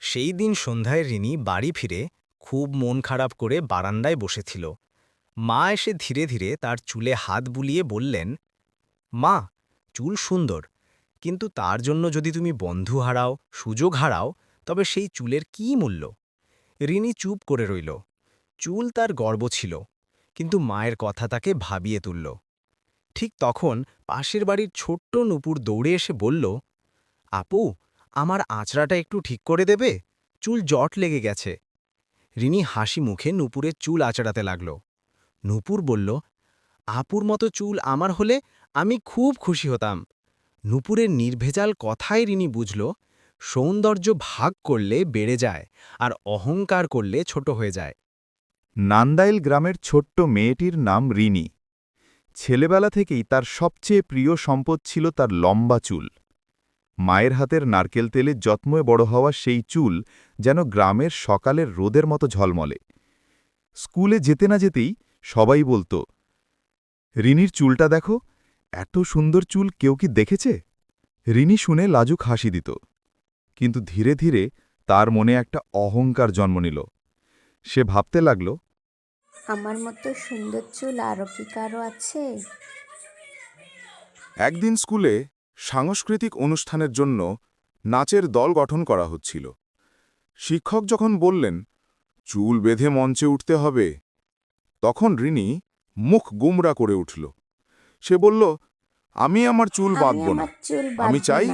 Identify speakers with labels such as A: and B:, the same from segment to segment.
A: সেই দিন সন্ধ্যায় রিনি বাড়ি ফিরে খুব মন খারাপ করে বারান্দায় বসেছিল। মা এসে ধীরে ধীরে তার চুলে হাত বুলিয়ে বললেন, মা, চুল সুন্দর, কিন্তু তার জন্য যদি তুমি বন্ধু হারাও, সুযোগ হারাও, তবে সেই চুলের কী মূল্য? রিনি চুপ করে রইল। চুল তার গর্ব ছিল, কিন্তু মায়ের কথা তাকে ভাবিয়ে তুলল। ঠিক তখন পাশের বাড়ির ছোট্ট নূপুর দৌড়ে এসে বলল, আপু, আমার আঁচড়াটা একটু ঠিক করে দেবে? চুল জট লেগে গেছে। রিনি হাসি মুখে নূপুরের চুল আঁচড়াতে লাগল। নূপুর বলল, আপুর মতো চুল আমার হলে আমি খুব খুশি হতাম। নূপুরের নির্ভেজাল কথায় রিনি বুঝল, সৌন্দর্য ভাগ করলে বেড়ে যায়, আর অহংকার করলে ছোট হয়ে যায়।
B: নান্দাইল গ্রামের ছোট্ট মেয়েটির নাম রিনি। ছেলেবেলা থেকেই তার সবচেয়ে প্রিয় সম্পদ ছিল তার লম্বা চুল। মায়ের হাতের নারকেল তেলে যত্মে বড় হওয়া সেই চুল যেন গ্রামের সকালের রোদের মতো ঝলমলে। স্কুলে যেতে না যেতেই সবাই বলত, রিনির চুলটা দেখো, এত সুন্দর চুল কেউ কি দেখেছে? রিনি শুনে লাজুক হাসি দিত, কিন্তু ধীরে ধীরে তার মনে একটা অহংকার জন্ম নিল। সে ভাবতে লাগল,
C: আমার মতো সুন্দর চুল আরও কি কারো আছে?
D: একদিন স্কুলে সাংস্কৃতিক অনুষ্ঠানের জন্য নাচের দল গঠন করা হচ্ছিল। শিক্ষক যখন বললেন, চুল বেঁধে মঞ্চে উঠতে হবে, তখন রিনি মুখ গুমরা করে উঠল। সে বলল, আমি আমার চুল বাঁধব না। আমি চাই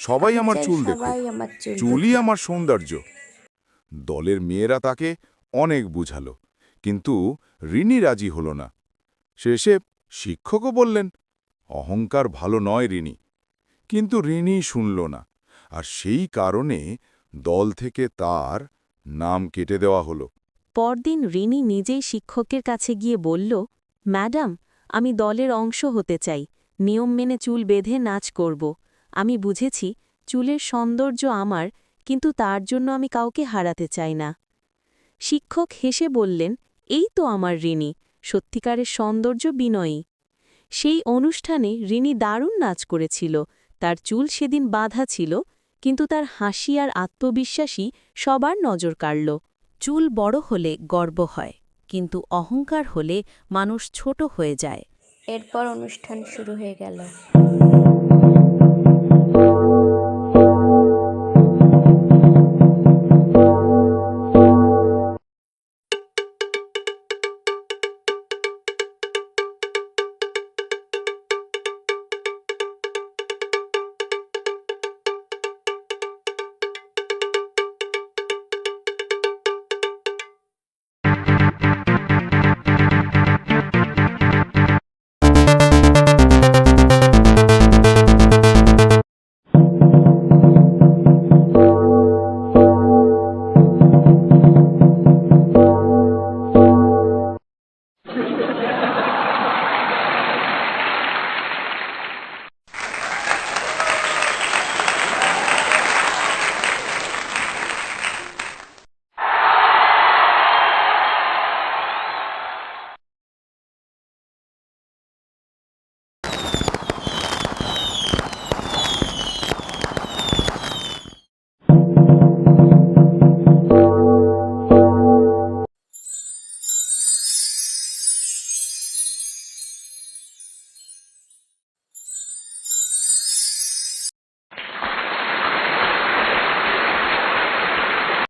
D: সবাই আমার চুল দেখুক। চুলই আমার সৌন্দর্য। দলের মেয়েরা তাকে অনেক বুঝালো, কিন্তু রিনি রাজি হল না। শেষে শিক্ষকও বললেন, অহংকার ভালো নয় রিনি। কিন্তু রিনি শুনল না, আর সেই কারণে দল থেকে তার নাম কেটে দেওয়া হলো।
E: পরদিন রিনি নিজেই শিক্ষকের কাছে গিয়ে বলল, ম্যাডাম, আমি দলের অংশ হতে চাই, নিয়ম মেনে চুল বেঁধে নাচ করব। আমি বুঝেছি চুলের সৌন্দর্য আমার, কিন্তু তার জন্য আমি কাউকে হারাতে চাই না। শিক্ষক হেসে বললেন, এই তো আমার রিনি, সত্যিকারের সৌন্দর্য বিনয়ী। সেই অনুষ্ঠানে রিনি দারুণ নাচ করেছিল। তার চুল সেদিন বাঁধা ছিল, কিন্তু তার হাসি আর আত্মবিশ্বাসী সবার নজর কাড়ল। চুল বড় হলে গর্ব হয়, কিন্তু অহংকার হলে মানুষ ছোট হয়ে যায়।
C: এরপর অনুষ্ঠান শুরু হয়ে গেল।